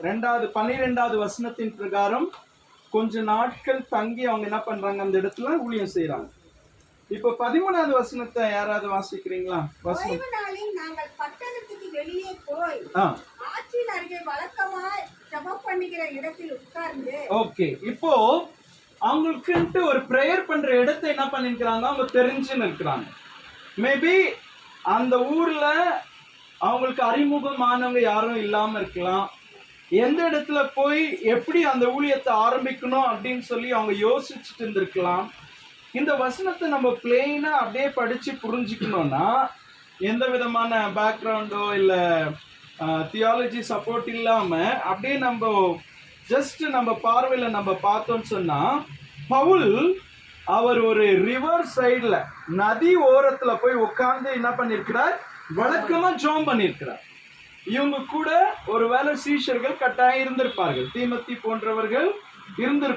12வது வசனத்தின் பிரகாரம் கொஞ்ச நாட்கள் தங்கி அவங்க என்ன பண்றாங்க, அந்த இடத்துல ஊழியம் செய்யறாங்க. இப்ப 13வது வசனத்தை யாராவது வாசிக்கிறீங்களா? ஓய்வு நாளில் நாங்கள் பட்டணத்துக்கு வெளியே போய் ஆற்றின் அருகே வழக்கமாய் ஜெபம் பண்ணுகிற இடத்தில் உட்கார்ந்து. ஓகே, இப்போ அவங்களுக்குன்ட்டு ஒரு பிரேயர் பண்ற இடத்தை என்ன பண்ணிருக்கிறாங்க, அவங்க தெரிஞ்சுன்னு இருக்கிறாங்க. மேபி அந்த ஊர்ல அவங்களுக்கு அறிமுகமானவங்க யாரும் இல்லாம இருக்கலாம். எந்த இடத்துல போய் எப்படி அந்த ஊழியத்தை ஆரம்பிக்கணும் அப்படின்னு சொல்லி அவங்க யோசிச்சுட்டு இருந்திருக்கலாம். இந்த வசனத்தை நம்ம பிளெயினா அப்படியே படிச்சு புரிஞ்சுக்கணும்னா, எந்த விதமான பேக்ரவுண்டோ இல்லை தியாலஜி சப்போர்ட் இல்லாம அப்படியே நம்ம ஜஸ்ட் நம்ம பார்வையில் நம்ம பார்த்தோம்னு சொன்னா, பவுல் அவர் ஒரு ரிவர் சைடில் நதி ஓரத்துல போய் உட்கார்ந்து என்ன பண்ணிருக்கிறார், வழக்கமா ஜெபம் பண்ணிருக்கிறார். இவங்க கூட ஒருவேளை சீஷர்கள் கட்டாயம் இருந்திருப்பார்கள், தீமோத்தி போன்றவர்கள் இருந்திருப்பார்கள்.